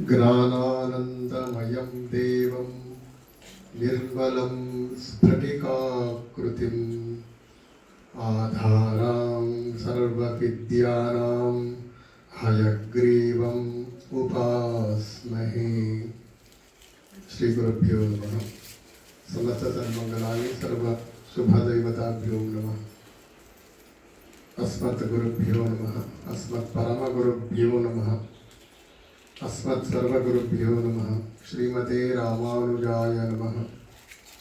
ज्ञानानन्दमयं देवं निर्मलं स्फटिकाकृतिम् आधारां सर्वविद्यानां हयग्रीवम् उपास्महे। श्री गुरुभ्यो नमः। समस्त सन्मंगलानि सर्व शुभदैवताभ्यो नमः। अस्मत् गुरुभ्यो नमः। अस्मत् परम गुरुभ्यो नमः। अस्मत् सर्वगुरुभ्यो नमः। श्रीमते रामानुजाय नमः।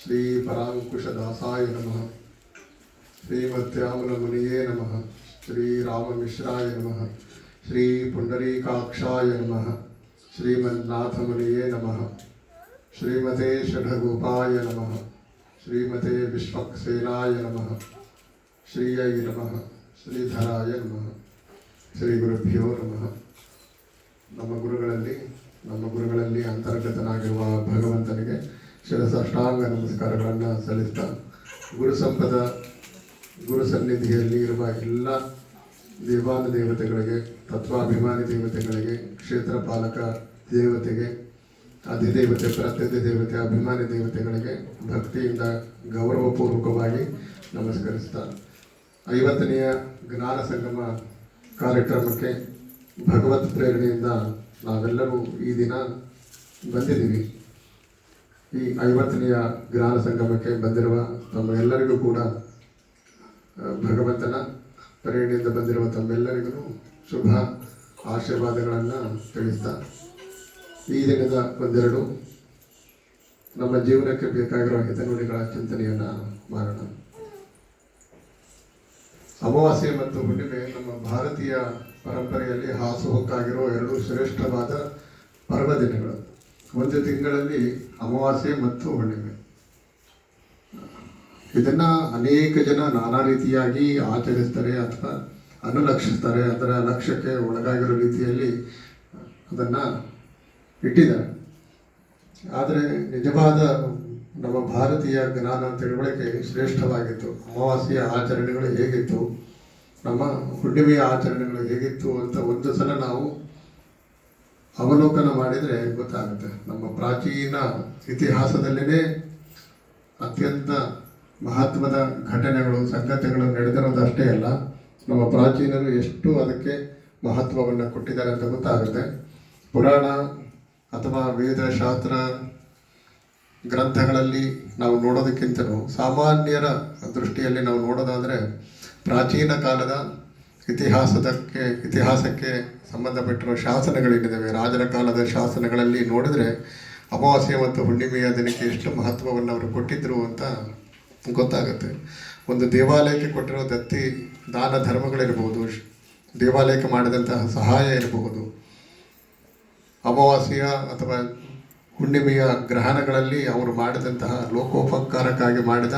श्री परांकुशदासाय नमः। श्रीमद्यामुनमुनिये नमः। श्री राममिश्राय नमः। श्री पुंडरीकाक्षाय नमः। श्रीमन्नाथमुनिये नमः। श्रीमते षड्गोपाय नमः। श्रीमते विश्वक्सेनाय नमः। श्रीयै नमः। श्रीधराय नमः। श्री गुरुभ्यो नमः। ನಮ್ಮ ಗುರುಗಳಲ್ಲಿ ಅಂತರ್ಗತನಾಗಿರುವ ಭಗವಂತನಿಗೆ ಶಿರಸಾಷ್ಟಾಂಗ ನಮಸ್ಕಾರಗಳನ್ನು ಸಲ್ಲಿಸ್ತಾ, ಗುರು ಸನ್ನಿಧಿಯಲ್ಲಿ ಇರುವ ಎಲ್ಲ ದೇವಾನುದೇವತೆಗಳಿಗೆ, ತತ್ವಾಭಿಮಾನಿ ದೇವತೆಗಳಿಗೆ, ಕ್ಷೇತ್ರ ಪಾಲಕ ದೇವತೆಗೆ, ಅಧಿದೇವತೆ, ಪ್ರತ್ಯಧಿದೇವತೆ, ಅಭಿಮಾನಿ ದೇವತೆಗಳಿಗೆ ಭಕ್ತಿಯಿಂದ ಗೌರವಪೂರ್ವಕವಾಗಿ ನಮಸ್ಕರಿಸ್ತಾ, 50ನೇ ಜ್ಞಾನ ಸಂಗಮ ಕಾರ್ಯಕ್ರಮಕ್ಕೆ ಭಗವತ್ ಪ್ರೇರಣೆಯಿಂದ ನಾವೆಲ್ಲರೂ ಈ ದಿನ ಬಂದಿದ್ದೀವಿ. ಈ 50ನೇ ಜ್ಞಾನ ಸಂಗಮಕ್ಕೆ ಬಂದಿರುವ ತಮ್ಮೆಲ್ಲರಿಗೂ ಕೂಡ ಭಗವಂತನ ಪ್ರೇರಣೆಯಿಂದ ಬಂದಿರುವ ತಮ್ಮೆಲ್ಲರಿಗೂ ಶುಭ ಆಶೀರ್ವಾದಗಳನ್ನು ತಿಳಿಸ್ತಾ, ಈ ದಿನದ ಒಂದೆರಡು ನಮ್ಮ ಜೀವನಕ್ಕೆ ಬೇಕಾಗಿರುವ ಹಿತನುಡಿಗಳ ಚಿಂತನೆಯನ್ನು ಮಾಡೋಣ. ಅಮಾವಾಸ್ಯೆ ಮತ್ತು ಹುಣ್ಣಿಮೆ ನಮ್ಮ ಭಾರತೀಯ ಪರಂಪರೆಯಲ್ಲಿ ಹಾಸುಹೊಕ್ಕಾಗಿರೋ ಎರಡು ಶ್ರೇಷ್ಠವಾದ ಪರ್ವದಿನಗಳು. ಒಂದು ತಿಂಗಳಲ್ಲಿ ಅಮಾವಾಸ್ಯೆ ಮತ್ತು ಹುಣ್ಣಿಮೆ. ಇದನ್ನು ಅನೇಕ ಜನ ನಾನಾ ರೀತಿಯಾಗಿ ಆಚರಿಸ್ತಾರೆ ಅಥವಾ ಅನುಲಕ್ಷಿಸ್ತಾರೆ. ಅದರ ಲಕ್ಷ್ಯಕ್ಕೆ ಒಳಗಾಗಿರೋ ರೀತಿಯಲ್ಲಿ ಅದನ್ನು ಇಟ್ಟಿದ್ದಾರೆ. ಆದರೆ ನಿಜವಾದ ನಮ್ಮ ಭಾರತೀಯ ಜ್ಞಾನ ತಿಳುವಳಿಕೆ ಶ್ರೇಷ್ಠವಾಗಿತ್ತು. ಅಮಾವಾಸ್ಯೆಯ ಆಚರಣೆಗಳು ಹೇಗಿತ್ತು, ನಮ್ಮ ಹುಣ್ಣಿಮೆಯ ಆಚರಣೆಗಳು ಹೇಗಿತ್ತು ಅಂತ ಒಂದು ಸಲ ನಾವು ಅವಲೋಕನ ಮಾಡಿದರೆ ಗೊತ್ತಾಗುತ್ತೆ. ನಮ್ಮ ಪ್ರಾಚೀನ ಇತಿಹಾಸದಲ್ಲೇ ಅತ್ಯಂತ ಮಹತ್ವದ ಘಟನೆಗಳು, ಸಂಗತಿಗಳು ನಡೆದಿರೋದಷ್ಟೇ ಅಲ್ಲ, ನಮ್ಮ ಪ್ರಾಚೀನರು ಎಷ್ಟು ಅದಕ್ಕೆ ಮಹತ್ವವನ್ನು ಕೊಟ್ಟಿದ್ದಾರೆ ಅಂತ ಗೊತ್ತಾಗುತ್ತೆ. ಪುರಾಣ ಅಥವಾ ವೇದಶಾಸ್ತ್ರ ಗ್ರಂಥಗಳಲ್ಲಿ ನಾವು ನೋಡೋದಕ್ಕಿಂತಲೂ ಸಾಮಾನ್ಯರ ದೃಷ್ಟಿಯಲ್ಲಿ ನಾವು ನೋಡೋದಾದರೆ ಪ್ರಾಚೀನ ಕಾಲದ ಇತಿಹಾಸಕ್ಕೆ ಸಂಬಂಧಪಟ್ಟಿರುವ ಶಾಸನಗಳೇನಿದ್ದಾವೆ, ರಾಜರ ಕಾಲದ ಶಾಸನಗಳಲ್ಲಿ ನೋಡಿದರೆ ಅಮಾವಾಸ್ಯೆ ಮತ್ತು ಹುಣ್ಣಿಮೆಯ ದಿನಕ್ಕೆ ಎಷ್ಟು ಮಹತ್ವವನ್ನು ಅವರು ಕೊಟ್ಟಿದ್ದರು ಅಂತ ಗೊತ್ತಾಗುತ್ತೆ. ಒಂದು ದೇವಾಲಯಕ್ಕೆ ಕೊಟ್ಟಿರೋ ದತ್ತಿ ದಾನ ಧರ್ಮಗಳಿರಬಹುದು, ದೇವಾಲಯಕ್ಕೆ ಮಾಡಿದಂತಹ ಸಹಾಯ ಇರಬಹುದು, ಅಮಾವಾಸ್ಯೆಯ ಅಥವಾ ಹುಣ್ಣಿಮೆಯ ಗ್ರಹಣಗಳಲ್ಲಿ ಅವರು ಮಾಡಿದಂತಹ ಲೋಕೋಪಕಾರಕ್ಕಾಗಿ ಮಾಡಿದ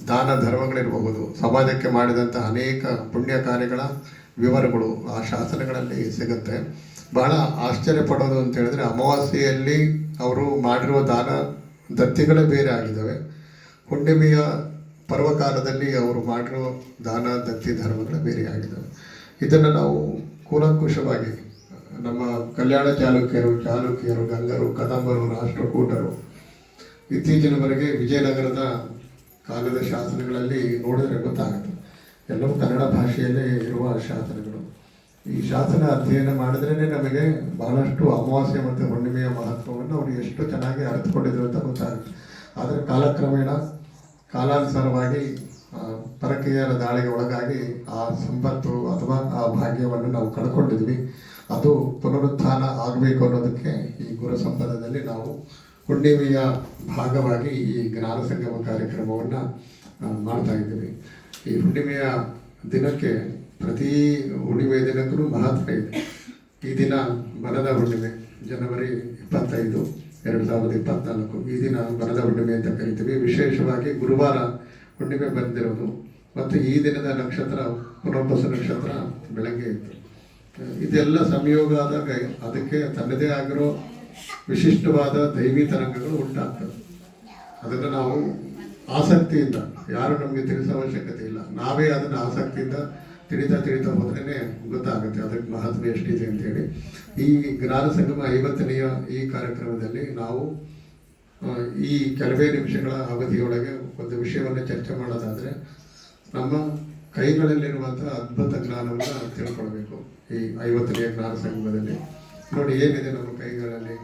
ದಾನ ಧರ್ಮಗಳಿರಬಹುದು, ಸಮಾಜಕ್ಕೆ ಮಾಡಿದಂತಹ ಅನೇಕ ಪುಣ್ಯ ಕಾರ್ಯಗಳ ವಿವರಗಳು ಆ ಶಾಸನಗಳಲ್ಲಿ ಸಿಗುತ್ತೆ. ಬಹಳ ಆಶ್ಚರ್ಯ ಪಡೋದು ಅಂತ ಹೇಳಿದ್ರೆ, ಅಮಾವಾಸ್ಯೆಯಲ್ಲಿ ಅವರು ಮಾಡಿರುವ ದಾನ ದತ್ತಿಗಳೇ ಬೇರೆ ಆಗಿದ್ದಾವೆ. ಹುಣ್ಣಿಮೆಯ ಪರ್ವಕಾಲದಲ್ಲಿ ಅವರು ಮಾಡಿರೋ ದಾನ ದತ್ತಿ ಧರ್ಮಗಳೇ ಬೇರೆ ಆಗಿದ್ದಾವೆ. ಇದನ್ನು ನಾವು ಕೂಲಂಕುಷವಾಗಿ ನಮ್ಮ ಕಲ್ಯಾಣ ಚಾಲುಕ್ಯರು, ಗಂಗರು, ಕದಂಬರು, ರಾಷ್ಟ್ರಕೂಟರು, ಇತ್ತೀಚಿನವರೆಗೆ ವಿಜಯನಗರದ ಕಾಲದ ಶಾಸನಗಳಲ್ಲಿ ನೋಡಿದರೆ ಗೊತ್ತಾಗುತ್ತೆ. ಎಲ್ಲವೂ ಕನ್ನಡ ಭಾಷೆಯಲ್ಲೇ ಇರುವ ಶಾಸನಗಳು. ಈ ಶಾಸನ ಅಧ್ಯಯನ ಮಾಡಿದ್ರೇ ನಮಗೆ ಬಹಳಷ್ಟು ಅಮಾವಾಸ್ಯೆ ಮತ್ತು ಹುಣ್ಣಿಮೆಯ ಮಹತ್ವವನ್ನು ಅವರು ಎಷ್ಟು ಚೆನ್ನಾಗಿ ಅರಿತುಕೊಂಡಿದ್ರು ಅಂತ ಗೊತ್ತಾಗುತ್ತೆ. ಆದರೆ ಕಾಲಕ್ರಮೇಣ ಕಾಲಾನುಸಾರವಾಗಿ ಪರಕೀಯರ ದಾಳಿಗೆ ಒಳಗಾಗಿ ಆ ಸಂಪತ್ತು ಅಥವಾ ಆ ಭಾಗ್ಯವನ್ನು ನಾವು ಕಳ್ಕೊಂಡಿದ್ವಿ. ಅದು ಪುನರುತ್ಥಾನ ಆಗಬೇಕು ಅನ್ನೋದಕ್ಕೆ ಈ ಗುರು ಸಂಪದದಲ್ಲಿ ನಾವು ಹುಣ್ಣಿಮೆಯ ಭಾಗವಾಗಿ ಈ ಜ್ಞಾನ ಸಂಗಮ ಕಾರ್ಯಕ್ರಮವನ್ನು ಮಾಡ್ತಾ ಇದ್ದೀವಿ. ಈ ಹುಣ್ಣಿಮೆಯ ದಿನಕ್ಕೆ, ಪ್ರತಿ ಹುಣ್ಣಿಮೆಯ ದಿನಕ್ಕೂ ಮಹತ್ವ ಇದೆ. ಈ ದಿನ ಬನದ ಹುಣ್ಣಿಮೆ, ಜನವರಿ 25, 2024. ಈ ದಿನ ಬನದ ಹುಣ್ಣಿಮೆ ಅಂತ ಕರಿತೀವಿ. ವಿಶೇಷವಾಗಿ ಗುರುವಾರ ಹುಣ್ಣಿಮೆ ಬಂದಿರೋದು ಮತ್ತು ಈ ದಿನದ ನಕ್ಷತ್ರ ಪುನರ್ವಸು ನಕ್ಷತ್ರ ಬೆಳಗ್ಗೆ ಇತ್ತು. ಇದೆಲ್ಲ ಸಂಯೋಗ ಆದಾಗ ಅದಕ್ಕೆ ತನ್ನದೇ ಆಗಿರೋ ವಿಶಿಷ್ಟವಾದ ದೈವಿ ತರಂಗಗಳು ಉಂಟಾಗ್ತವೆ. ಅದನ್ನು ನಾವು ಆಸಕ್ತಿಯಿಂದ, ಯಾರು ನಮಗೆ ತಿಳಿಸೋ ಅವಶ್ಯಕತೆ ಇಲ್ಲ, ನಾವೇ ಅದನ್ನು ಆಸಕ್ತಿಯಿಂದ ತಿಳಿತಾ ಹೋದ್ರೇ ಗೊತ್ತಾಗುತ್ತೆ ಅದಕ್ಕೆ ಮಹತ್ವ ಎಷ್ಟಿದೆ ಅಂತೇಳಿ. ಈ ಜ್ಞಾನ ಸಂಗಮ 50ನೆಯ ಈ ಕಾರ್ಯಕ್ರಮದಲ್ಲಿ ನಾವು ಈ ಕೆಲವೇ ನಿಮಿಷಗಳ ಅವಧಿಯೊಳಗೆ ಒಂದು ವಿಷಯವನ್ನು ಚರ್ಚೆ ಮಾಡೋದಾದರೆ, ನಮ್ಮ ಕೈಗಳಲ್ಲಿರುವಂಥ ಅದ್ಭುತ ಜ್ಞಾನವನ್ನು ತಿಳ್ಕೊಳ್ಬೇಕು. ಈ 50ನೆಯ ಜ್ಞಾನ ಸಂಗಮದಲ್ಲಿ ನೋಡಿ ಏನಿದೆ ನಮ್ಮ ಕೈಗಳಲ್ಲಿ.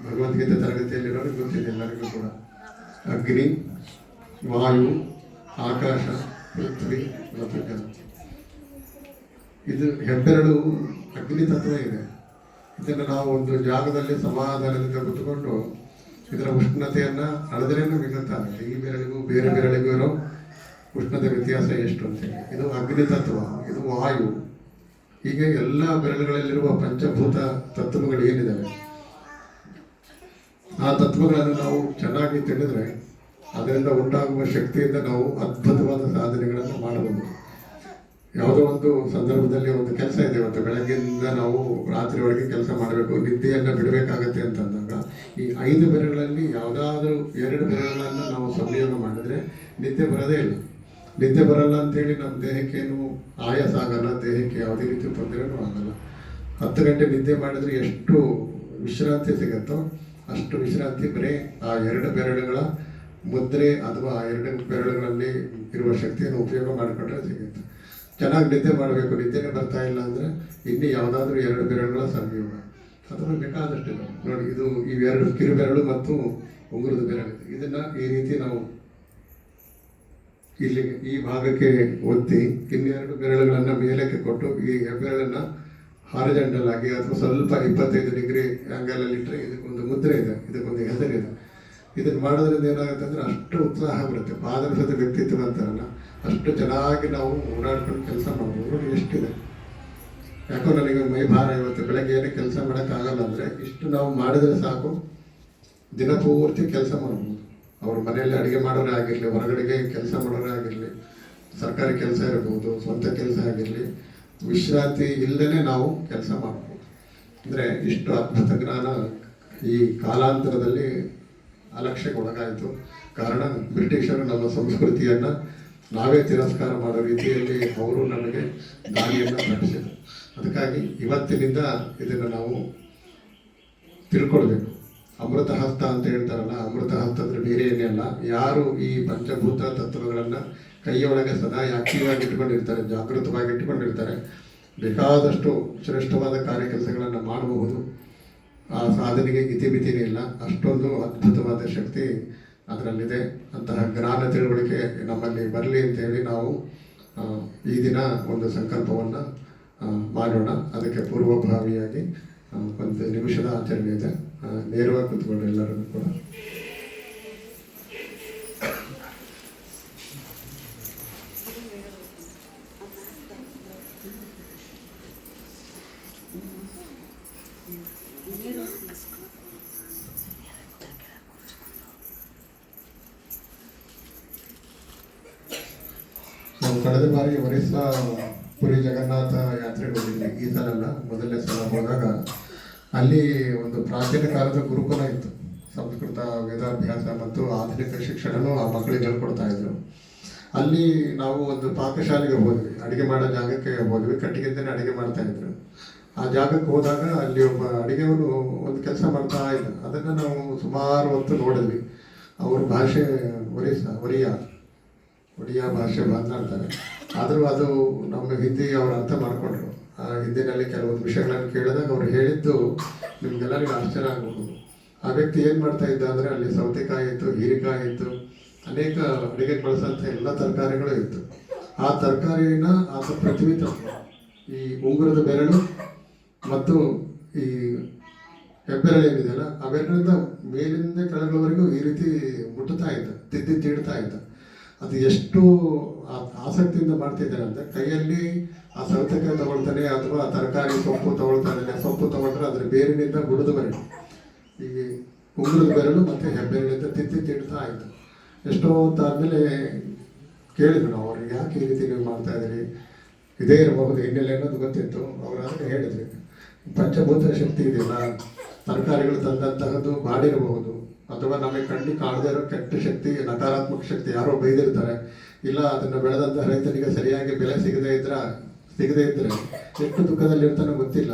ಭಗವದ್ಗೀತೆ ತರಗತಿಯಲ್ಲಿರೋರಿಗೆ ಗೊತ್ತಿದೆ ಎಲ್ಲರಿಗೂ ಕೂಡ. ಅಗ್ನಿ, ವಾಯು, ಆಕಾಶ, ಪೃಥ್ವಿ ಮತ್ತು ಜಲ. ಇದು ಹೆಬ್ಬೆರಳು ಅಗ್ನಿ ತತ್ವ ಇದೆ. ಇದನ್ನು ನಾವು ಒಂದು ಜಾಗದಲ್ಲಿ ಸಮಾಧಾನದಿಂದ ಕೂತ್ಕೊಂಡು ಇದರ ಉಷ್ಣತೆಯನ್ನು ಅಳೆದ್ರೇನು ಗೊತ್ತಾಗುತ್ತೆ. ಈ ಬೆರಳಿಗೂ ಬೇರೆ ಬೆರಳಿಗೂ ಇರೋ ಉಷ್ಣತೆ ವ್ಯತ್ಯಾಸ ಎಷ್ಟು ಅಂತೇಳಿ. ಇದು ಅಗ್ನಿ ತತ್ವ, ಇದು ವಾಯು. ಹೀಗೆ ಎಲ್ಲ ಬೆರಳುಗಳಲ್ಲಿರುವ ಪಂಚಭೂತ ತತ್ವಗಳು ಏನಿದ್ದಾವೆ, ಆ ತತ್ವಗಳನ್ನು ನಾವು ಚೆನ್ನಾಗಿ ತಿಳಿದ್ರೆ ಅದರಿಂದ ಉಂಟಾಗುವ ಶಕ್ತಿಯಿಂದ ನಾವು ಅದ್ಭುತವಾದ ಸಾಧನೆಗಳನ್ನು ಮಾಡಬಹುದು. ಯಾವುದೋ ಒಂದು ಸಂದರ್ಭದಲ್ಲಿ ಒಂದು ಕೆಲಸ ಇದೆ, ಇವತ್ತು ಬೆಳಗ್ಗೆಯಿಂದ ನಾವು ರಾತ್ರಿವರೆಗೆ ಕೆಲಸ ಮಾಡಬೇಕು, ನಿದ್ದೆಯನ್ನು ಬಿಡಬೇಕಾಗತ್ತೆ ಅಂತಂದಾಗ ಈ 5 ಬೆರಳುಗಳಲ್ಲಿ ಯಾವುದಾದ್ರೂ 2 ಬೆರಳುಗಳನ್ನು ನಾವು ಸದುಪಯೋಗ ಮಾಡಿದ್ರೆ ನಿದ್ದೆ ಬರೋದೇ ಇಲ್ಲ. ನಿದ್ದೆ ಬರಲ್ಲ ಅಂತೇಳಿ ನಮ್ಮ ದೇಹಕ್ಕೇನು ಆಯಾಸ ಆಗಲ್ಲ, ದೇಹಕ್ಕೆ ಯಾವುದೇ ರೀತಿ ತೊಂದರೆನೂ ಆಗಲ್ಲ. 10 ಗಂಟೆ ನಿದ್ದೆ ಮಾಡಿದ್ರೆ ಎಷ್ಟು ವಿಶ್ರಾಂತಿ ಸಿಗುತ್ತೋ ಅಷ್ಟು ವಿಶ್ರಾಂತಿ ಬರೀ ಆ 2 ಬೆರಳುಗಳ ಮುದ್ರೆ ಅಥವಾ ಆ 2 ಬೆರಳುಗಳಲ್ಲಿ ಇರುವ ಶಕ್ತಿಯನ್ನು ಉಪಯೋಗ ಮಾಡಿಕೊಂಡ್ರೆ ಸಿಗುತ್ತೆ. ಚೆನ್ನಾಗಿ ನಿದ್ದೆ ಮಾಡಬೇಕು, ನಿದ್ದೆನೇ ಬರ್ತಾ ಇಲ್ಲ ಅಂದರೆ ಇನ್ನು ಯಾವುದಾದ್ರೂ 2 ಬೆರಳುಗಳ ಸಂಯೋಗ ಅಥವಾ ಬೇಕಾದಷ್ಟು ಇದೆ ನೋಡಿ. ಇದು ಇವೆರಡು ಕಿರು ಬೆರಳು ಮತ್ತು ಉಂಗುರದ ಬೆರಳು. ಇದನ್ನು ಈ ರೀತಿ ನಾವು ಇಲ್ಲಿಗೆ ಈ ಭಾಗಕ್ಕೆ ಒತ್ತಿ ಇನ್ನೆರಡು ಬೆರಳುಗಳನ್ನು ಮೇಲಕ್ಕೆ ಕೊಟ್ಟು ಈ ಹೆಬ್ಬೆರಳನ್ನು ಹಾರಿಜಾಂಟಲ್ ಆಗಿ ಅಥವಾ ಸ್ವಲ್ಪ 25 ಡಿಗ್ರಿ ಆ್ಯಂಗಲಲ್ಲಿ ಇಟ್ಟರೆ ಇದಕ್ಕೊಂದು ಮುದ್ರೆ ಇದೆ, ಇದಕ್ಕೊಂದು ಹೆಸರಿದೆ. ಇದನ್ನು ಮಾಡೋದ್ರಿಂದ ಏನಾಗುತ್ತೆ ಅಂದರೆ ಅಷ್ಟು ಉತ್ಸಾಹ ಬರುತ್ತೆ. ಪಾದರಸದ ವ್ಯಕ್ತಿತ್ವ ಅಂತಾರಲ್ಲ, ಅಷ್ಟು ಚೆನ್ನಾಗಿ ನಾವು ಓಡಾಡ್ಕೊಂಡು ಕೆಲಸ ಮಾಡ್ಬೋದು. ನೋಡಿ ಎಷ್ಟಿದೆ. ಯಾಕೋ ನನಗೆ ಮೈ ಭಾರ, ಇವತ್ತು ಬೆಳಗ್ಗೆ ಏನೇ ಕೆಲಸ ಮಾಡೋಕ್ಕಾಗಲ್ಲ ಅಂದರೆ ಇಷ್ಟು ನಾವು ಮಾಡಿದರೆ ಸಾಕು, ದಿನ ಪೂರ್ತಿ ಕೆಲಸ ಮಾಡ್ಬೋದು. ಅವ್ರ ಮನೆಯಲ್ಲಿ ಅಡುಗೆ ಮಾಡೋರೇ ಆಗಿರಲಿ, ಹೊರಗಡೆಗೆ ಕೆಲಸ ಮಾಡೋರೇ ಆಗಿರಲಿ, ಸರ್ಕಾರಿ ಕೆಲಸ ಇರ್ಬೋದು, ಸ್ವಂತ ಕೆಲಸ ಆಗಿರಲಿ, ವಿಶ್ರಾಂತಿ ಇಲ್ಲದೇ ನಾವು ಕೆಲಸ ಮಾಡ್ಬೋದು. ಅಂದರೆ ಇಷ್ಟು ಅದ್ಭುತ ಜ್ಞಾನ ಈ ಕಾಲಾಂತರದಲ್ಲಿ ಅಲಕ್ಷ್ಯಕ್ಕೆ ಒಳಗಾಯಿತು. ಕಾರಣ ಬ್ರಿಟಿಷರು ನಮ್ಮ ಸಂಸ್ಕೃತಿಯನ್ನು ನಾವೇ ತಿರಸ್ಕಾರ ಮಾಡೋ ರೀತಿಯಲ್ಲಿ ಅವರು ನಮಗೆ ದಾರಿಯನ್ನು ನಡೆಸಿದರು. ಅದಕ್ಕಾಗಿ ಇವತ್ತಿನಿಂದ ಇದನ್ನು ನಾವು ತಿಳ್ಕೊಳ್ಬೇಕು. ಅಮೃತ ಹಸ್ತ ಅಂತ ಹೇಳ್ತಾರಲ್ಲ, ಅಮೃತ ಹಸ್ತ ಅಂದರೆ ಬೇರೆ ಏನೇ ಅಲ್ಲ, ಯಾರು ಈ ಪಂಚಭೂತ ತತ್ವಗಳನ್ನು ಕೈಯೊಳಗೆ ಸದಾ ಆಕ್ಟಿವ್ ಆಗಿ ಇಟ್ಕೊಂಡಿರ್ತಾರೆ, ಜಾಗೃತವಾಗಿ ಇಟ್ಕೊಂಡಿರ್ತಾರೆ, ಬೇಕಾದಷ್ಟು ಶ್ರೇಷ್ಠವಾದ ಕಾರ್ಯಕೆಲಸಗಳನ್ನು ಮಾಡಬಹುದು. ಆ ಸಾಧನೆಗೆ ಇತಿಮಿತಿನೇ ಇಲ್ಲ, ಅಷ್ಟೊಂದು ಅದ್ಭುತವಾದ ಶಕ್ತಿ ಅದರಲ್ಲಿದೆ. ಅಂತಹ ಜ್ಞಾನ ತಿಳುವಳಿಕೆ ನಮ್ಮಲ್ಲಿ ಬರಲಿ ಅಂತೇಳಿ ನಾವು ಈ ದಿನ ಒಂದು ಸಂಕಲ್ಪವನ್ನು ಮಾಡೋಣ. ಅದಕ್ಕೆ ಪೂರ್ವಭಾವಿಯಾಗಿ 1 ನಿಮಿಷದ ಆಚರಣೆ ಇದೆ. ನೇರವಾಗಿ ಕೂತ್ಕೊಂಡ್ರೆ ಎಲ್ಲರೂ ಕೂಡ. ನಾವು ಕಳೆದ ಬಾರಿ ಒರಿಸ್ಸಾ ಪುರಿ ಜಗನ್ನಾಥ ಯಾತ್ರೆಗೆ ಹೋಗಿದ್ವಿ. ಈ ಸಲ ಅಲ್ಲ, ಮೊದಲನೇ ಸಲ ಹೋದಾಗ ಅಲ್ಲಿ ಒಂದು ಪ್ರಾಚೀನ ಕಾಲದ ಗುರುಕುಲ ಇತ್ತು. ಸಂಸ್ಕೃತ ವೇದಾಭ್ಯಾಸ ಮತ್ತು ಆಧುನಿಕ ಶಿಕ್ಷಣನೂ ಆ ಮಕ್ಕಳಿಗೆ ಹೇಳ್ಕೊಡ್ತಾ ಇದ್ರು. ಅಲ್ಲಿ ನಾವು ಒಂದು ಪಾಕಶಾಲೆಗೆ ಹೋದ್ವಿ, ಅಡುಗೆ ಮಾಡೋ ಜಾಗಕ್ಕೆ ಹೋದ್ವಿ. ಕಟ್ಟಿಗೆಯಿಂದನೇ ಅಡುಗೆ ಮಾಡ್ತಾ ಇದ್ರು. ಆ ಜಾಗಕ್ಕೆ ಹೋದಾಗ ಅಲ್ಲಿ ಒಬ್ಬ ಅಡುಗೆಯವರು ಒಂದು ಕೆಲಸ ಮಾಡ್ತಾ ಇದ್ದ. ಅದನ್ನು ನಾವು ಸುಮಾರು ಹೊತ್ತು ನೋಡಿದ್ವಿ. ಅವ್ರ ಭಾಷೆ ಒಡಿಯಾ ಭಾಷೆ ಮಾತನಾಡ್ತಾರೆ. ಆದರೂ ಅದು ನಮ್ಮ ಹಿಂದಿ ಅವರು ಅರ್ಥ ಮಾಡಿಕೊಂಡ್ರು. ಆ ಹಿಂದಿನಲ್ಲಿ ಕೆಲವೊಂದು ವಿಷಯಗಳನ್ನು ಕೇಳಿದಾಗ ಅವ್ರು ಹೇಳಿದ್ದು ನಿಮ್ಗೆಲ್ಲರಿಗೂ ಆಶ್ಚರ್ಯ ಆಗ್ಬೋದು. ಆ ವ್ಯಕ್ತಿ ಏನು ಮಾಡ್ತಾ ಇದ್ದ ಅಂದರೆ ಅಲ್ಲಿ ಸೌತೆಕಾಯಿ ಇತ್ತು, ಹೀರೆಕಾಯಿ ಇತ್ತು, ಅನೇಕ ಅಡುಗೆಗೆ ಬಳಸೋಂಥ ಎಲ್ಲ ತರಕಾರಿಗಳು ಇತ್ತು. ಆ ತರಕಾರಿನ ಆತ ಪೃಥ್ವಿ ತತ್ವ, ಈ ಉಂಗುರದ ಬೆರಳು ಮತ್ತು ಈ ಹೆಬ್ಬೆರಳು ಏನಿದೆಯಲ್ಲ, ಅವೆರಡರಿಂದ ಮೇಲಿಂದ ಕೆಳಗಳವರೆಗೂ ಈ ರೀತಿ ಮುಟ್ಟುತ್ತಾ ಇದ್ದ, ತೀಡ್ತಾ ಇದ್ದ. ಅದು ಎಷ್ಟು ಆಸಕ್ತಿಯಿಂದ ಮಾಡ್ತಿದ್ದಾರೆ ಅಂದರೆ, ಕೈಯಲ್ಲಿ ಆ ಸೌತೆಕಾಯಿ ತಗೊಳ್ತಾನೆ ಅಥವಾ ತರಕಾರಿ ಸೊಪ್ಪು ತಗೊಳ್ತಾನೆ. ಸೊಪ್ಪು ತಗೊಂಡ್ರೆ ಅದರ ಬೇರಿನಿಂದ ಬುಡದವರೆಗೆ ಈ ಉಂಗುರದ ಬೆರಳು ಮತ್ತು ಹೆಬ್ಬೆರಳಿಂದ ತೀಡ್ತಾ ಇತ್ತು. ಎಷ್ಟೋ ಹೊತ್ತಾದಮೇಲೆ ಕೇಳಿದ್ರು ನಾವು ಅವ್ರಿಗೆ, ಯಾಕೆ ಈ ರೀತಿ ನೀವು ಮಾಡ್ತಾ ಇದ್ದೀರಿ, ಇದೇ ಇರಬಹುದು ಹಿನ್ನೆಲೆ ಅನ್ನೋದು ಗೊತ್ತಿತ್ತು. ಅವರಾದರೆ ಹೇಳಿದ್ರಿ, ಪಂಚಭೂತ ಶಕ್ತಿ ಇದೆಯಲ್ಲ, ತರಕಾರಿಗಳು ತಂದಂತಹದ್ದು ಮಾಡಿರಬಹುದು, ಅಥವಾ ನಮಗೆ ಕಣ್ಣಿ ಕಾಣದೇ ಇರೋ ಕೆಟ್ಟ ಶಕ್ತಿ, ನಕಾರಾತ್ಮಕ ಶಕ್ತಿ ಯಾರೋ ಬೈದಿರ್ತಾರೆ, ಇಲ್ಲ ಅದನ್ನು ಬೆಳೆದಂಥ ರೈತನಿಗೆ ಸರಿಯಾಗಿ ಬೆಲೆ ಸಿಗದೇ ಇದ್ರೆ ಸಿಗದೇ ಇದ್ದರೆ ಎಷ್ಟು ದುಃಖದಲ್ಲಿರ್ತಾನೋ ಗೊತ್ತಿಲ್ಲ.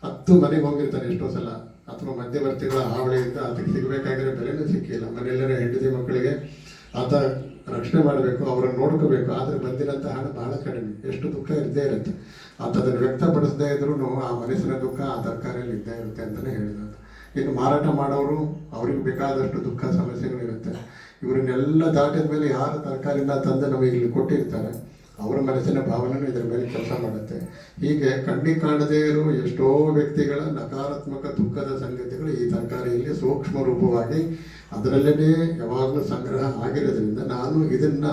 10 ಮನೆಗೆ ಹೋಗಿರ್ತಾನೆ ಎಷ್ಟೋ ಸಲ, ಅಥವಾ ಮಧ್ಯವರ್ತಿಗಳ ಹಾವಳಿಯಿಂದ ಅದಕ್ಕೆ ಸಿಗಬೇಕಾಗಿರೋ ಬೆಲೆನೂ ಸಿಕ್ಕಿಲ್ಲ. ಮನೆಯಲ್ಲೇ ಹೆಂಡತಿ ಮಕ್ಕಳಿಗೆ ಆತ ರಕ್ಷಣೆ ಮಾಡಬೇಕು, ಅವರನ್ನು ನೋಡ್ಕೋಬೇಕು, ಆದರೆ ಬಂದಿರೋಂಥ ಹಣ ಬಹಳ ಕಡಿಮೆ. ಎಷ್ಟು ದುಃಖ ಇದ್ದೇ ಇರುತ್ತೆ. ಆತ ಅದನ್ನು ವ್ಯಕ್ತಪಡಿಸದೇ ಇದ್ರೂ ಆ ಮನಸ್ಸಿನ ದುಃಖ ಆ ತರಕಾರಿಯಲ್ಲಿ ಇದ್ದೇ ಇರುತ್ತೆ ಅಂತಲೇ ಹೇಳಿದ. ಇನ್ನು ಮಾರಾಟ ಮಾಡೋರು, ಅವ್ರಿಗೆ ಬೇಕಾದಷ್ಟು ದುಃಖ ಸಮಸ್ಯೆಗಳಿರುತ್ತೆ. ಇವರನ್ನೆಲ್ಲ ದಾಟಿದ ಮೇಲೆ ಯಾರು ತರಕಾರಿನ ತಂದು ನಮಗೆ ಇಲ್ಲಿ ಕೊಟ್ಟಿರ್ತಾರೆ, ಅವರ ಮನಸ್ಸಿನ ಭಾವನೆಯೂ ಇದರ ಮೇಲೆ ಕೆಲಸ ಮಾಡುತ್ತೆ. ಹೀಗೆ ಕಣ್ಣಿಗೆ ಕಾಣದೇ ಇರೋ ಎಷ್ಟೋ ವ್ಯಕ್ತಿಗಳ ನಕಾರಾತ್ಮಕ ದುಃಖದ ಸಂಗತಿಗಳು ಈ ತರಕಾರಿಯಲ್ಲಿ ಸೂಕ್ಷ್ಮ ರೂಪವಾಗಿ ಅದರಲ್ಲೇ ಯಾವಾಗಲೂ ಸಂಗ್ರಹ ಆಗಿರೋದ್ರಿಂದ ನಾನು ಇದನ್ನು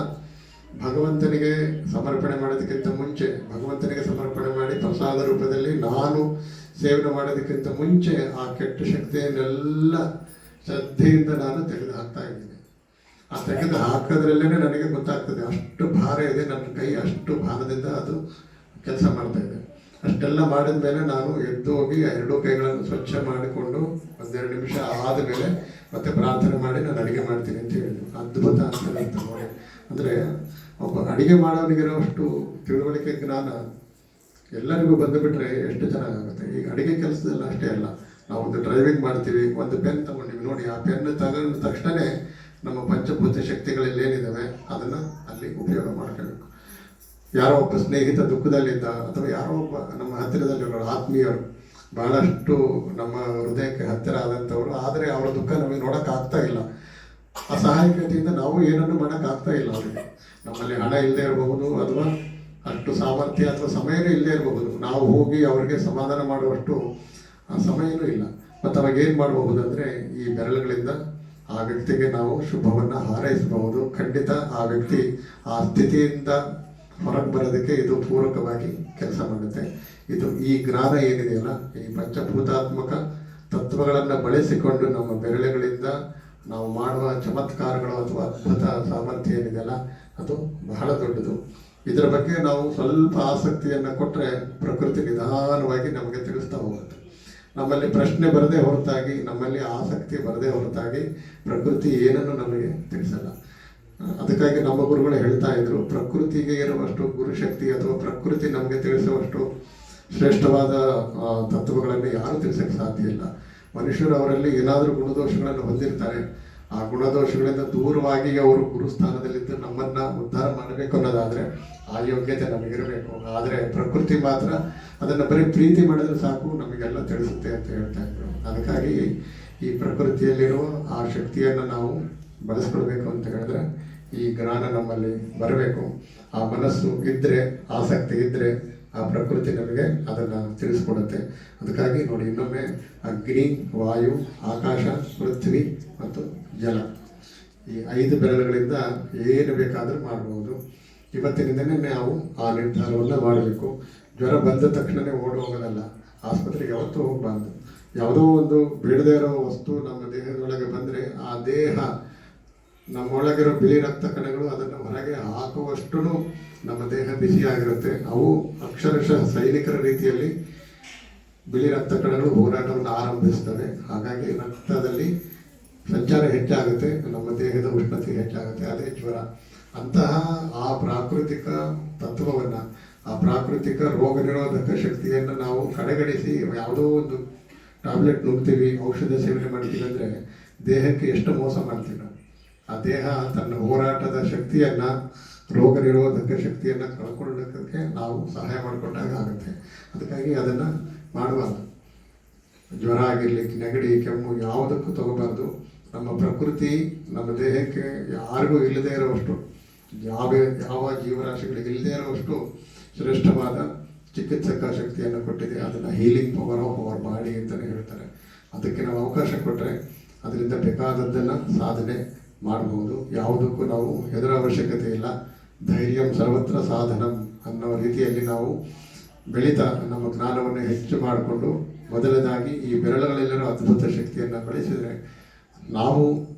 ಭಗವಂತನಿಗೆ ಸಮರ್ಪಣೆ ಮಾಡೋದಕ್ಕಿಂತ ಮುಂಚೆ, ಭಗವಂತನಿಗೆ ಸಮರ್ಪಣೆ ಮಾಡಿ ಪ್ರಸಾದ ರೂಪದಲ್ಲಿ ನಾನು ಸೇವನೆ ಮಾಡೋದಕ್ಕಿಂತ ಮುಂಚೆ ಆ ಕೆಟ್ಟ ಶಕ್ತಿಯನ್ನೆಲ್ಲ ಶ್ರದ್ಧೆಯಿಂದ ನಾನು ತೆಗೆದು ಹಾಕ್ತಾ ಇದ್ದೀನಿ. ಆ ತೆಗೆದು ಹಾಕೋದ್ರಲ್ಲೇ ನನಗೆ ಗೊತ್ತಾಗ್ತದೆ ಅಷ್ಟು ಭಾರ ಇದೆ ನನ್ನ ಕೈ, ಅಷ್ಟು ಭಾರದಿಂದ ಅದು ಕೆಲಸ ಮಾಡ್ತಾ ಇದೆ. ಅಷ್ಟೆಲ್ಲ ಮಾಡಿದ ಮೇಲೆ ನಾನು ಎದ್ದು ಹೋಗಿ 2 ಕೈಗಳನ್ನು ಸ್ವಚ್ಛ ಮಾಡಿಕೊಂಡು 1-2 ನಿಮಿಷ ಆದ ಮೇಲೆ ಮತ್ತೆ ಪ್ರಾರ್ಥನೆ ಮಾಡಿ ನಾನು ಅಡುಗೆ ಮಾಡ್ತೀನಿ ಅಂತ ಹೇಳಿದ್ರು. ಅದ್ಭುತ ಅಂತ ನೋಡಿ. ಅಂದರೆ ಒಬ್ಬ ಅಡುಗೆ ಮಾಡೋನಿಗಿರೋಷ್ಟು ತಿಳುವಳಿಕೆ ಜ್ಞಾನ ಎಲ್ಲರಿಗೂ ಬಂದುಬಿಟ್ರೆ ಎಷ್ಟು ಚೆನ್ನಾಗಾಗುತ್ತೆ. ಈಗ ಅಡುಗೆ ಕೆಲಸದಲ್ಲಿ ಅಷ್ಟೇ ಅಲ್ಲ, ನಾವು ಒಂದು ಡ್ರೈವಿಂಗ್ ಮಾಡ್ತೀವಿ, ಒಂದು ಪೆನ್ ತೊಗೊಂಡಿವಿ ನೋಡಿ, ಆ ಪೆನ್ ತಗೊಂಡ ತಕ್ಷಣ ನಮ್ಮ ಪಂಚಭೂತ ಶಕ್ತಿಗಳಲ್ಲಿ ಏನಿದ್ದಾವೆ ಅದನ್ನು ಅಲ್ಲಿ ಉಪಯೋಗ ಮಾಡ್ಕೋಬೇಕು. ಯಾರೋ ಒಬ್ಬ ಸ್ನೇಹಿತ ದುಃಖದಲ್ಲಿದ್ದ, ಅಥವಾ ಯಾರೋ ಒಬ್ಬ ನಮ್ಮ ಹತ್ತಿರದಲ್ಲಿರೋ ಆತ್ಮೀಯರು, ಬಹಳಷ್ಟು ನಮ್ಮ ಹೃದಯಕ್ಕೆ ಹತ್ತಿರ ಆದಂಥವ್ರು, ಆದರೆ ಅವರ ದುಃಖ ನಮಗೆ ನೋಡೋಕ್ಕಾಗ್ತಾ ಇಲ್ಲ. ಅಸಹಾಯಕತೆಯಿಂದ ನಾವು ಏನನ್ನು ಮಾಡೋಕ್ಕಾಗ್ತಾ ಇಲ್ಲ ಅವರಿಗೆ. ನಮ್ಮಲ್ಲಿ ಹಣ ಇಲ್ಲದೆ ಇರಬಹುದು, ಅಥವಾ ಅಷ್ಟು ಸಾಮರ್ಥ್ಯ ಅಥವಾ ಸಮಯನೂ ಇಲ್ಲದೆ ಇರಬಹುದು. ನಾವು ಹೋಗಿ ಅವರಿಗೆ ಸಮಾಧಾನ ಮಾಡುವಷ್ಟು ಸಮಯನೂ ಇಲ್ಲ. ಮತ್ತು ಅವಾಗ ಏನು ಮಾಡಬಹುದು ಅಂದರೆ, ಈ ಬೆರಳುಗಳಿಂದ ಆ ವ್ಯಕ್ತಿಗೆ ನಾವು ಶುಭವನ್ನು ಹಾರೈಸಬಹುದು. ಖಂಡಿತ ಆ ವ್ಯಕ್ತಿ ಆ ಸ್ಥಿತಿಯಿಂದ ಹೊರಗೆ ಬರೋದಕ್ಕೆ ಇದು ಪೂರಕವಾಗಿ ಕೆಲಸ ಮಾಡುತ್ತೆ. ಇದು ಈ ಜ್ಞಾನ ಏನಿದೆಯಲ್ಲ, ಈ ಪಂಚಭೂತಾತ್ಮಕ ತತ್ವಗಳನ್ನು ಬಳಸಿಕೊಂಡು ನಮ್ಮ ಬೆರಳುಗಳಿಂದ ನಾವು ಮಾಡುವ ಚಮತ್ಕಾರಗಳು ಅಥವಾ ಅದ್ಭುತ ಸಾಮರ್ಥ್ಯ ಏನಿದೆಯಲ್ಲ, ಅದು ಬಹಳ ದೊಡ್ಡದು. ಇದರ ಬಗ್ಗೆ ನಾವು ಸ್ವಲ್ಪ ಆಸಕ್ತಿಯನ್ನು ಕೊಟ್ಟರೆ ಪ್ರಕೃತಿ ನಿಧಾನವಾಗಿ ನಮಗೆ ತಿಳಿಸ್ತಾ ಹೋಗುತ್ತೆ. ನಮ್ಮಲ್ಲಿ ಪ್ರಶ್ನೆ ಬರದೇ ಹೊರತಾಗಿ, ನಮ್ಮಲ್ಲಿ ಆಸಕ್ತಿ ಬರದೇ ಹೊರತಾಗಿ ಪ್ರಕೃತಿ ಏನನ್ನು ನಮಗೆ ತಿಳಿಸಲ್ಲ. ಅದಕ್ಕಾಗಿ ನಮ್ಮ ಗುರುಗಳು ಹೇಳ್ತಾ ಇದ್ರು, ಪ್ರಕೃತಿಗೆ ಇರುವಷ್ಟು ಗುರುಶಕ್ತಿ ಅಥವಾ ಪ್ರಕೃತಿ ನಮಗೆ ತಿಳಿಸುವಷ್ಟು ಶ್ರೇಷ್ಠವಾದ ತತ್ವಗಳನ್ನು ಯಾರೂ ತಿಳಿಸೋಕ್ಕೆ ಸಾಧ್ಯ ಇಲ್ಲ. ಮನುಷ್ಯರು ಅವರಲ್ಲಿ ಏನಾದರೂ ಗುಣದೋಷಗಳನ್ನು ಹೊಂದಿರ್ತಾರೆ. ಆ ಗುಣದೋಷಗಳಿಂದ ದೂರವಾಗಿ ಅವರು ಗುರುಸ್ಥಾನದಲ್ಲಿದ್ದು ನಮ್ಮನ್ನು ಉದ್ಧಾರ ಮಾಡಬೇಕು ಅನ್ನೋದಾದರೆ ಆ ಯೋಗ್ಯತೆ ನಮಗಿರಬೇಕು. ಆದರೆ ಪ್ರಕೃತಿ ಮಾತ್ರ ಅದನ್ನು ಬರೀ ಪ್ರೀತಿ ಮಾಡಿದ್ರೆ ಸಾಕು, ನಮಗೆಲ್ಲ ತಿಳಿಸುತ್ತೆ ಅಂತ ಹೇಳ್ತಾ ಇದ್ರು. ಅದಕ್ಕಾಗಿ ಈ ಪ್ರಕೃತಿಯಲ್ಲಿರುವ ಆ ಶಕ್ತಿಯನ್ನು ನಾವು ಬಳಸ್ಕೊಳ್ಬೇಕು ಅಂತ ಹೇಳಿದ್ರೆ ಈ ಜ್ಞಾನ ನಮ್ಮಲ್ಲಿ ಬರಬೇಕು. ಆ ಮನಸ್ಸು ಇದ್ದರೆ, ಆಸಕ್ತಿ ಇದ್ದರೆ ಆ ಪ್ರಕೃತಿ ನಮಗೆ ಅದನ್ನು ತಿಳಿಸ್ಕೊಡುತ್ತೆ. ಅದಕ್ಕಾಗಿ ನೋಡಿ, ಇನ್ನೊಮ್ಮೆ ಅಗ್ನಿ, ವಾಯು, ಆಕಾಶ, ಪೃಥ್ವಿ ಮತ್ತು ಜಲ, ಈ 5 ಬೆರಳುಗಳಿಂದ ಏನು ಬೇಕಾದರೂ ಮಾಡಬಹುದು. ಇವತ್ತಿನಿಂದನೇ ನಾವು ಆ ನಿರ್ಧಾರವನ್ನು ಮಾಡಬೇಕು. ಜ್ವರ ಬಂದ ತಕ್ಷಣವೇ ಓಡಿ ಹೋಗೋದಲ್ಲ, ಆಸ್ಪತ್ರೆಗೆ ಯಾವತ್ತೂ ಹೋಗಬಾರ್ದು. ಯಾವುದೋ ಒಂದು ಬೇಡದೇ ಇರೋ ವಸ್ತು ನಮ್ಮ ದೇಹದೊಳಗೆ ಬಂದರೆ ಆ ದೇಹ ನಮ್ಮೊಳಗಿರೋ ಬಿಳಿ ರಕ್ತ ಕಣಗಳು ಅದನ್ನು ಹೊರಗೆ ಹಾಕುವಷ್ಟು ನಮ್ಮ ದೇಹ ಬಿಸಿಯಾಗಿರುತ್ತೆ. ಅವು ಅಕ್ಷರಶಃ ಸೈನಿಕರ ರೀತಿಯಲ್ಲಿ ಬಿಳಿ ರಕ್ತ ಕಣಗಳು ಹೋರಾಟವನ್ನು ಆರಂಭಿಸ್ತವೆ. ಹಾಗಾಗಿ ರಕ್ತದಲ್ಲಿ ಸಂಚಾರ ಹೆಚ್ಚಾಗುತ್ತೆ, ನಮ್ಮ ದೇಹದ ಉಷ್ಣತೆ ಹೆಚ್ಚಾಗುತ್ತೆ, ಅದೇ ಜ್ವರ. ಅಂತಹ ಆ ಪ್ರಾಕೃತಿಕ ತತ್ವವನ್ನು, ಆ ಪ್ರಾಕೃತಿಕ ರೋಗ ನಿರೋಧಕ ಶಕ್ತಿಯನ್ನು ನಾವು ಕಡೆಗಣಿಸಿ ಯಾವುದೋ ಒಂದು ಟ್ಯಾಬ್ಲೆಟ್ ನುಗ್ತೀವಿ, ಔಷಧ ಸೇವನೆ ಮಾಡ್ತೀವಿ ಅಂದರೆ ದೇಹಕ್ಕೆ ಎಷ್ಟು ಮೋಸ ಮಾಡ್ತೀವಿ ನಾವು. ಆ ದೇಹ ತನ್ನ ಹೋರಾಟದ ಶಕ್ತಿಯನ್ನು, ರೋಗ ನಿರೋಧಕ ಶಕ್ತಿಯನ್ನು ಕಳ್ಕೊಳ್ಳೋದಕ್ಕೆ ನಾವು ಸಹಾಯ ಮಾಡಿಕೊಂಡಾಗ ಆಗುತ್ತೆ. ಅದಕ್ಕಾಗಿ ಅದನ್ನು ಮಾಡಬಾರ್ದು. ಜ್ವರ ಆಗಿರಲಿ, ನೆಗಡಿ, ಕೆಮ್ಮು ಯಾವುದಕ್ಕೂ ತಗೋಬಾರ್ದು. ನಮ್ಮ ಪ್ರಕೃತಿ ನಮ್ಮ ದೇಹಕ್ಕೆ ಯಾರಿಗೂ ಇಲ್ಲದೇ ಇರುವಷ್ಟು, ಯಾವ ಜೀವರಾಶಿಗಳಿಗೆ ಇಲ್ಲದೇ ಇರುವಷ್ಟು ಶ್ರೇಷ್ಠವಾದ ಚಿಕಿತ್ಸಕ ಶಕ್ತಿಯನ್ನು ಕೊಟ್ಟಿದೆ. ಅದನ್ನು healing power of our body ಅಂತಲೇ ಹೇಳ್ತಾರೆ. ಅದಕ್ಕೆ ನಾವು ಅವಕಾಶ ಕೊಟ್ಟರೆ ಅದರಿಂದ ಬೇಕಾದದ್ದನ್ನು ಸಾಧನೆ ಮಾಡಬಹುದು. ಯಾವುದಕ್ಕೂ ನಾವು ಹೆದರ ಅವಶ್ಯಕತೆ ಇಲ್ಲ. ಧೈರ್ಯಂ ಸರ್ವತ್ರ ಸಾಧನಂ ಅನ್ನೋ ರೀತಿಯಲ್ಲಿ ನಾವು ಬೆಳೀತಾ ನಮ್ಮ ಜ್ಞಾನವನ್ನು ಹೆಚ್ಚು ಮಾಡಿಕೊಂಡು ಮೊದಲನೇದಾಗಿ ಈ ಬೆರಳುಗಳಲ್ಲಿರೋ ಅದ್ಭುತ ಶಕ್ತಿಯನ್ನು ಬಳಸಿದರೆ ನಾವು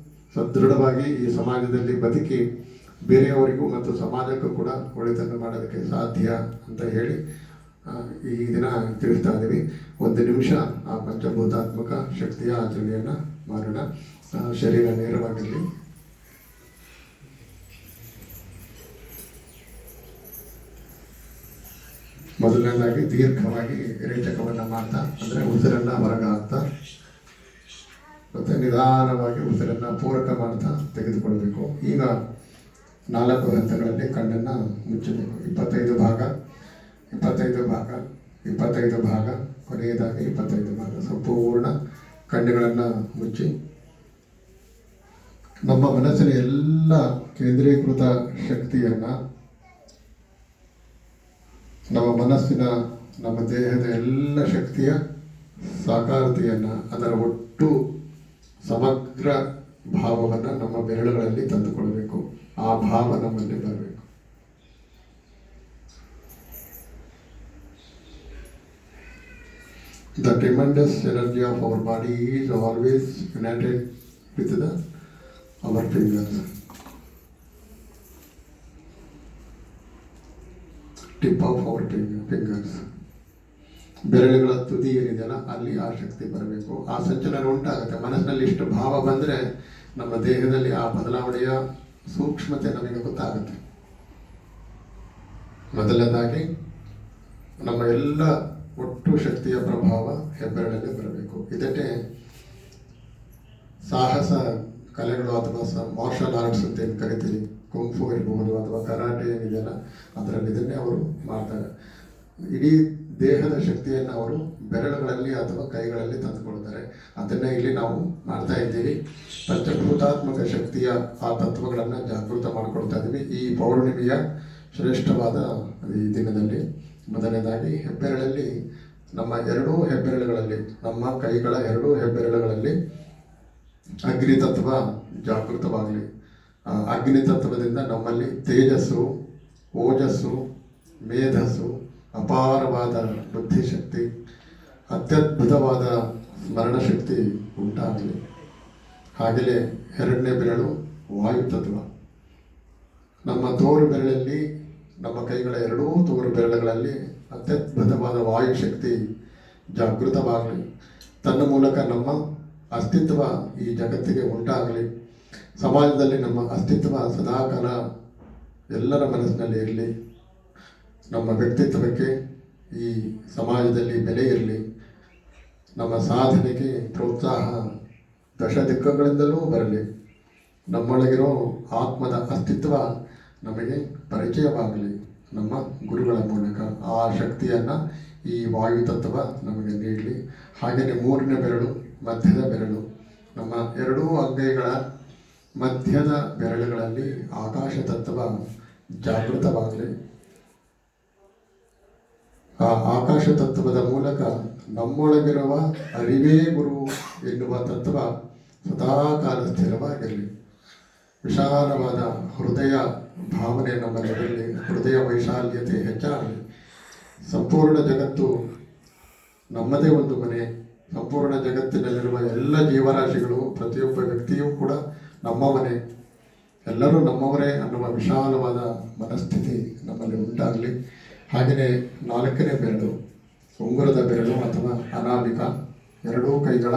ಸದೃಢವಾಗಿ ಈ ಸಮಾಜದಲ್ಲಿ ಬದುಕಿ ಬೇರೆಯವರಿಗೂ ಮತ್ತು ಸಮಾಜಕ್ಕೂ ಕೂಡ ಒಳಿತನ್ನು ಮಾಡೋದಕ್ಕೆ ಸಾಧ್ಯ ಅಂತ ಹೇಳಿ ಈ ದಿನ ತಿಳಿಸ್ತಾ ಇದ್ದೀವಿ. 1 ನಿಮಿಷ ಆ ಪಂಚಭೂತಾತ್ಮಕ ಶಕ್ತಿಯ ಆಚರಣೆಯನ್ನು ಮಾಡೋಣ. ಶರೀರ ನೇರವಾಗಿರಲಿ. ಮೊದಲನೇದಾಗಿ ದೀರ್ಘವಾಗಿ ರೇಚಕವನ್ನು ಮಾಡ್ತಾ, ಅಂದರೆ ಉಸಿರನ್ನು ಹೊರಗೆ ಹಾಕ್ತಾ ಮತ್ತು ನಿಧಾನವಾಗಿ ಉಸಿರನ್ನು ಪೂರಕ ಮಾಡ್ತಾ ತೆಗೆದುಕೊಳ್ಬೇಕು. ಈಗ 4 ಹಂತಗಳಲ್ಲಿ ಕಣ್ಣನ್ನು ಮುಚ್ಚಬೇಕು. 25 ಭಾಗ, 25 ಭಾಗ, 25 ಭಾಗ, ಕೊನೆಯದಾಗಿ 25 ಭಾಗ. ಸಂಪೂರ್ಣ ಕಣ್ಣುಗಳನ್ನು ಮುಚ್ಚಿ ನಮ್ಮ ಮನಸ್ಸಿನ ಎಲ್ಲ ಕೇಂದ್ರೀಕೃತ ಶಕ್ತಿಯನ್ನು, ನಮ್ಮ ಮನಸ್ಸಿನ, ನಮ್ಮ ದೇಹದ ಎಲ್ಲ ಶಕ್ತಿಯ ಸಾಕಾರತೆಯನ್ನು, ಅದರ ಒಟ್ಟು ಸಮಗ್ರ ಭಾವವನ್ನು ನಮ್ಮ ಬೆರಳುಗಳಲ್ಲಿ ತಂದುಕೊಳ್ಬೇಕು. ಆ ಭಾವ ನಮ್ಮಲ್ಲಿ ಬರಬೇಕು. The tremendous energy of our body is always united with our fingers. Tip of our fingers. ಬೆರಳುಗಳ ತುದಿ ಏನಿದೆಯಲ್ಲ ಅಲ್ಲಿ ಆ ಶಕ್ತಿ ಬರಬೇಕು. ಆ ಸಂಚಲನ ಉಂಟಾಗುತ್ತೆ. ಮನಸ್ಸಿನಲ್ಲಿ ಇಷ್ಟು ಭಾವ ಬಂದರೆ ನಮ್ಮ ದೇಹದಲ್ಲಿ ಆ ಬದಲಾವಣೆಯ ಸೂಕ್ಷ್ಮತೆ ನಮಗೆ ಗೊತ್ತಾಗುತ್ತೆ. ಮೊದಲನೇದಾಗಿ ನಮ್ಮ ಎಲ್ಲ ಒಟ್ಟು ಶಕ್ತಿಯ ಪ್ರಭಾವ ಹೆಬ್ಬೆರಳಲ್ಲಿ ಬರಬೇಕು. ಇದಕ್ಕೆ ಸಾಹಸ ಕಲೆಗಳು ಅಥವಾ ಮಾರ್ಷಲ್ ಆರ್ಟ್ಸ್ ಅಂತ ಏನು ಕರಿತೀವಿ, ಕುಂಫು ಇರಬಹುದು ಅಥವಾ ಕರಾಟೆ ಏನಿದೆಯಲ್ಲ, ಅದರಲ್ಲಿ ಇದನ್ನೇ ಅವರು ಮಾಡ್ತಾರೆ. ಇಡೀ ದೇಹದ ಶಕ್ತಿಯನ್ನು ಅವರು ಬೆರಳುಗಳಲ್ಲಿ ಅಥವಾ ಕೈಗಳಲ್ಲಿ ತಂದುಕೊಳ್ತಾರೆ. ಅದನ್ನೇ ಇಲ್ಲಿ ನಾವು ಮಾಡ್ತಾ ಇದ್ದೀವಿ. ಪಂಚಭೂತಾತ್ಮಕ ಶಕ್ತಿಯ ಆ ತತ್ವಗಳನ್ನು ಜಾಗೃತ ಮಾಡಿಕೊಳ್ತಾ ಇದ್ದೀವಿ ಈ ಪೌರ್ಣಿಮೆಯ ಶ್ರೇಷ್ಠವಾದ ಈ ದಿನದಲ್ಲಿ. ಮೊದಲನೇದಾಗಿ ಹೆಬ್ಬೆರಳಲ್ಲಿ, ನಮ್ಮ 2 ಹೆಬ್ಬೆರಳುಗಳಲ್ಲಿ, ನಮ್ಮ ಕೈಗಳ 2 ಹೆಬ್ಬೆರಳುಗಳಲ್ಲಿ ಅಗ್ನಿ ತತ್ವ ಜಾಗೃತವಾಗಲಿ. ಅಗ್ನಿ ತತ್ವದಿಂದ ನಮ್ಮಲ್ಲಿ ತೇಜಸ್ಸು, ಓಜಸ್ಸು, ಮೇಧಸ್ಸು, ಅಪಾರವಾದ ಬುದ್ಧಿಶಕ್ತಿ, ಅತ್ಯದ್ಭುತವಾದ ಸ್ಮರಣಶಕ್ತಿ ಉಂಟಾಗಲಿ. ಹಾಗೆಯೇ 2ನೇ ಬೆರಳು ವಾಯುತತ್ವ. ನಮ್ಮ ತೋರು ಬೆರಳಲ್ಲಿ, ನಮ್ಮ ಕೈಗಳ 2 ತೋರು ಬೆರಳುಗಳಲ್ಲಿ ಅತ್ಯದ್ಭುತವಾದ ವಾಯುಶಕ್ತಿ ಜಾಗೃತವಾಗಲಿ. ತನ್ನ ಮೂಲಕ ನಮ್ಮ ಅಸ್ತಿತ್ವ ಈ ಜಗತ್ತಿಗೆ ಉಂಟಾಗಲಿ. ಸಮಾಜದಲ್ಲಿ ನಮ್ಮ ಅಸ್ತಿತ್ವ ಸದಾಕಾಲ ಎಲ್ಲರ ಮನಸ್ಸಿನಲ್ಲಿ ಇರಲಿ. ನಮ್ಮ ವ್ಯಕ್ತಿತ್ವಕ್ಕೆ ಈ ಸಮಾಜದಲ್ಲಿ ಬೆಲೆ ಇರಲಿ. ನಮ್ಮ ಸಾಧನೆಗೆ ಪ್ರೋತ್ಸಾಹ ದಶ ದಿಕ್ಕುಗಳಿಂದಲೂ ಬರಲಿ. ನಮ್ಮೊಳಗಿರೋ ಆತ್ಮದ ಅಸ್ತಿತ್ವ ನಮಗೆ ಪರಿಚಯವಾಗಲಿ ನಮ್ಮ ಗುರುಗಳ ಮೂಲಕ. ಆ ಶಕ್ತಿಯನ್ನು ಈ ವಾಯುತತ್ವ ನಮಗೆ ನೀಡಲಿ. ಹಾಗೆಯೇ 3ನೇ ಬೆರಳು, ಮಧ್ಯದ ಬೆರಳು. ನಮ್ಮ 2 ಅಂಗೈಗಳ ಮಧ್ಯದ ಬೆರಳುಗಳಲ್ಲಿ ಆಕಾಶ ತತ್ವ ಜಾಗೃತವಾಗಲಿ. ಆ ಆಕಾಶ ತತ್ವದ ಮೂಲಕ ನಮ್ಮೊಳಗಿರುವ ಅರಿವೇ ಗುರು ಎನ್ನುವ ತತ್ವ ಸದಾಕಾಲ ಸ್ಥಿರವಾಗಿರಲಿ. ವಿಶಾಲವಾದ ಹೃದಯ ಭಾವನೆ ನಮ್ಮಲ್ಲಿರಲಿ. ಹೃದಯ ವೈಶಾಲ್ಯತೆ ಹೆಚ್ಚಾಗಲಿ. ಸಂಪೂರ್ಣ ಜಗತ್ತು ನಮ್ಮದೇ ಒಂದು ಮನೆ. ಸಂಪೂರ್ಣ ಜಗತ್ತಿನಲ್ಲಿರುವ ಎಲ್ಲ ಜೀವರಾಶಿಗಳು, ಪ್ರತಿಯೊಬ್ಬ ವ್ಯಕ್ತಿಯೂ ಕೂಡ ನಮ್ಮ ಮನೆ. ಎಲ್ಲರೂ ನಮ್ಮವರೇ ಅನ್ನುವ ವಿಶಾಲವಾದ ಮನಸ್ಥಿತಿ ನಮ್ಮಲ್ಲಿ ಉಂಟಾಗಲಿ. ಹಾಗೆಯೇ 4ನೇ ಬೆರಳು, ಉಂಗುರದ ಬೆರಳು ಅಥವಾ ಅನಾಮಿಕ. 2 ಕೈಗಳ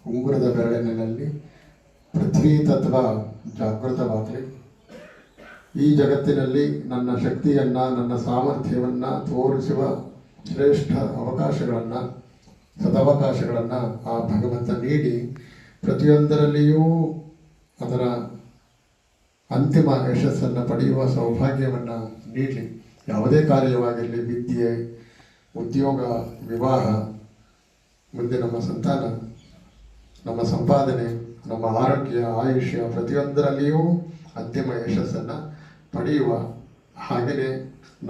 ಉಂಗುರದ ಬೆರಳಿನಲ್ಲಿ ಪೃಥ್ವಿ ತತ್ವ ಜಾಗೃತವಾಗಲಿ. ಈ ಜಗತ್ತಿನಲ್ಲಿ ನನ್ನ ಶಕ್ತಿಯನ್ನು, ನನ್ನ ಸಾಮರ್ಥ್ಯವನ್ನು ತೋರಿಸುವ ಶ್ರೇಷ್ಠ ಅವಕಾಶಗಳನ್ನು, ಸದವಕಾಶಗಳನ್ನು ಆ ಭಗವಂತ ನೀಡಿ ಪ್ರತಿಯೊಂದರಲ್ಲಿಯೂ ಅದರ ಅಂತಿಮ ಯಶಸ್ಸನ್ನು ಪಡೆಯುವ ಸೌಭಾಗ್ಯವನ್ನು ನೀಡಲಿ. ಯಾವುದೇ ಕಾರ್ಯವಾಗಿರಲಿ, ವಿದ್ಯೆ, ಉದ್ಯೋಗ, ವಿವಾಹ, ಮುಂದೆ ನಮ್ಮ ಸಂತಾನ, ನಮ್ಮ ಸಂಪಾದನೆ, ನಮ್ಮ ಆರೋಗ್ಯ, ಆಯುಷ್ಯ, ಪ್ರತಿಯೊಂದರಲ್ಲಿಯೂ ಅಂತಿಮ ಯಶಸ್ಸನ್ನು ಪಡೆಯುವ. ಹಾಗೆಯೇ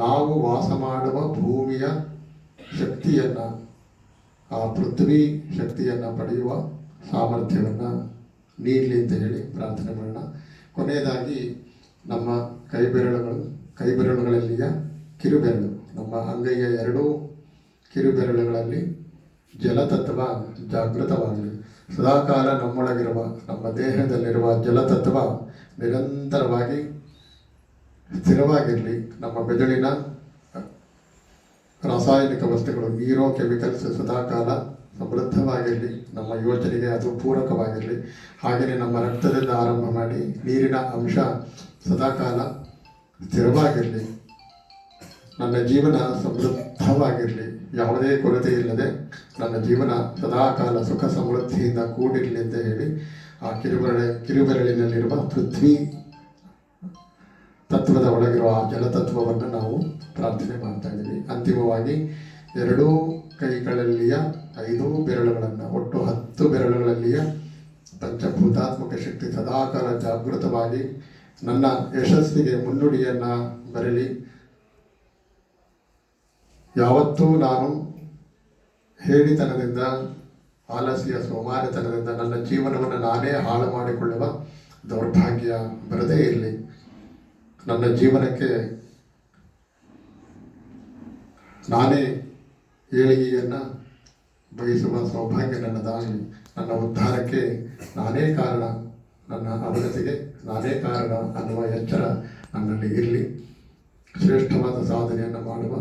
ನಾವು ವಾಸ ಮಾಡುವ ಭೂಮಿಯ ಶಕ್ತಿಯನ್ನು, ಆ ಪೃಥ್ವಿ ಶಕ್ತಿಯನ್ನು ಪಡೆಯುವ ಸಾಮರ್ಥ್ಯವನ್ನು ನೀಡಲಿ ಅಂತ ಹೇಳಿ ಪ್ರಾರ್ಥನೆ ಮಾಡೋಣ. ಕೊನೆಯದಾಗಿ ನಮ್ಮ ಕೈಬೆರಳುಗಳಲ್ಲಿಯ ಕಿರುಬೆರಳು, ನಮ್ಮ ಅಂಗೈಯ 2 ಕಿರುಬೆರಳುಗಳಲ್ಲಿ ಜಲತತ್ವ ಜಾಗೃತವಾಗಲಿ. ಸದಾಕಾಲ ನಮ್ಮೊಳಗಿರುವ, ನಮ್ಮ ದೇಹದಲ್ಲಿರುವ ಜಲತತ್ವ ನಿರಂತರವಾಗಿ ಸ್ಥಿರವಾಗಿರಲಿ. ನಮ್ಮ ಬೆಜಳಿನ ರಾಸಾಯನಿಕ ವಸ್ತುಗಳು, ನೀರೋ ಕೆಮಿಕಲ್ಸ್ ಸದಾಕಾಲ ಸಮೃದ್ಧವಾಗಿರಲಿ. ನಮ್ಮ ಯೋಚನೆಗೆ ಅದು ಪೂರಕವಾಗಿರಲಿ. ಹಾಗೆಯೇ ನಮ್ಮ ರಕ್ತದಿಂದ ಆರಂಭ ಮಾಡಿ ನೀರಿನ ಅಂಶ ಸದಾಕಾಲ ಸ್ಥಿರವಾಗಿರಲಿ. ನನ್ನ ಜೀವನ ಸಮೃದ್ಧವಾಗಿರಲಿ, ಯಾವುದೇ ಕೊರತೆ ಇಲ್ಲದೆ ನನ್ನ ಜೀವನ ಸದಾಕಾಲ ಸುಖ ಸಮೃದ್ಧಿಯಿಂದ ಕೂಡಿರಲಿ ಅಂತ ಹೇಳಿ ಆ ಕಿರುಬೆರಳಿನಲ್ಲಿರುವ ಪೃಥ್ವಿ ತತ್ವದ ಒಳಗಿರುವ ಆ ಜಲತತ್ವವನ್ನು ನಾವು ಪ್ರಾರ್ಥನೆ ಮಾಡ್ತಾ ಇದ್ದೀವಿ. ಅಂತಿಮವಾಗಿ ಎರಡೂ ಕೈಗಳಲ್ಲಿಯ 5 ಬೆರಳುಗಳನ್ನು, ಒಟ್ಟು 10 ಬೆರಳುಗಳಲ್ಲಿಯ ಪಂಚಭೂತಾತ್ಮಕ ಶಕ್ತಿ ಸದಾಕಾಲ ಜಾಗೃತವಾಗಿ ನನ್ನ ಯಶಸ್ಸಿಗೆ ಮುನ್ನುಡಿಯನ್ನು ಬರಲಿ. ಯಾವತ್ತೂ ನಾನು ಹೇಳಿತನದಿಂದ, ಆಲಸ್ಯ ಸೋಮಾರಿತನದಿಂದ ನನ್ನ ಜೀವನವನ್ನು ನಾನೇ ಹಾಳು ಮಾಡಿಕೊಳ್ಳುವ ದೌರ್ಭಾಗ್ಯ ಬರದೇ ಇರಲಿ. ನನ್ನ ಜೀವನಕ್ಕೆ ನಾನೇ ಏಳಿಗೆಯನ್ನು ಬಯಸುವ ಸೌಭಾಗ್ಯ ನನ್ನದಾಗಲಿ. ನನ್ನ ಉದ್ಧಾರಕ್ಕೆ ನಾನೇ ಕಾರಣ, ನನ್ನ ಅವನತಿಗೆ ನಾನೇ ಕಾರಣ ಅನ್ನುವ ಎಚ್ಚರ ನನ್ನಲ್ಲಿ ಇರಲಿ. ಶ್ರೇಷ್ಠವಾದ ಸಾಧನೆಯನ್ನು ಮಾಡುವ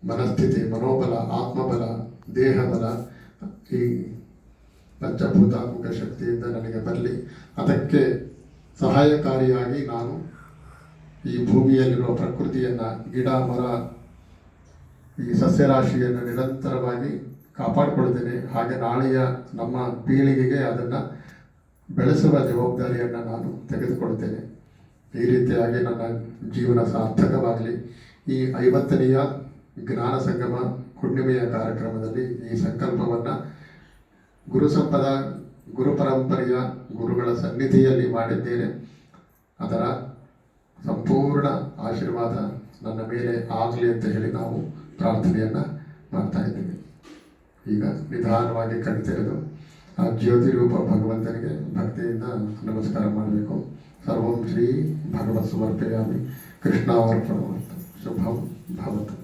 ಮನಸ್ಥಿತಿ, ಮನೋಬಲ, ಆತ್ಮಬಲ, ದೇಹಬಲ ಈ ಪಂಚಭೂತಾತ್ಮಕ ಶಕ್ತಿಯಿಂದ ನನಗೆ ಬರಲಿ. ಅದಕ್ಕೆ ಸಹಾಯಕಾರಿಯಾಗಿ ನಾನು ಈ ಭೂಮಿಯಲ್ಲಿರುವ ಪ್ರಕೃತಿಯನ್ನು, ಗಿಡ ಮರ, ಈ ಸಸ್ಯರಾಶಿಯನ್ನು ನಿರಂತರವಾಗಿ ಕಾಪಾಡಿಕೊಳ್ಳುತ್ತೇನೆ. ಹಾಗೆ ನಾಳೆಯ ನಮ್ಮ ಪೀಳಿಗೆಗೆ ಅದನ್ನು ಬೆಳೆಸುವ ಜವಾಬ್ದಾರಿಯನ್ನು ನಾನು ತೆಗೆದುಕೊಳ್ತೇನೆ. ಈ ರೀತಿಯಾಗಿ ನನ್ನ ಜೀವನ ಸಾರ್ಥಕವಾಗಲಿ. ಈ 50ನೇಯ ಜ್ಞಾನ ಸಂಗಮ ಹುಣ್ಣಿಮೆಯ ಕಾರ್ಯಕ್ರಮದಲ್ಲಿ ಈ ಸಂಕಲ್ಪವನ್ನು ಗುರುಸಂಪದ ಗುರುಪರಂಪರೆಯ ಗುರುಗಳ ಸನ್ನಿಧಿಯಲ್ಲಿ ಮಾಡಿದ್ದೇನೆ. ಅದರ ಸಂಪೂರ್ಣ ಆಶೀರ್ವಾದ ನನ್ನ ಮೇಲೆ ಆಗಲಿ ಅಂತ ಹೇಳಿ ನಾವು ಪ್ರಾರ್ಥನೆಯನ್ನು ಮಾಡ್ತಾ ಇದ್ದೀವಿ. ಈಗ ನಿಧಾನವಾಗಿ ಕಣ್ತೆರೆದು ಆ ಜ್ಯೋತಿ ರೂಪ ಭಗವಂತನಿಗೆ ಭಕ್ತಿಯಿಂದ ನಮಸ್ಕಾರ ಮಾಡಬೇಕು. ಸರ್ವಂ ಶ್ರೀ ಭಗವತ್ ಸಮರ್ಪಯಾಮಿ. ಕೃಷ್ಣಾರ್ಪಣಮಸ್ತು. ಶುಭಂ ಭವತು.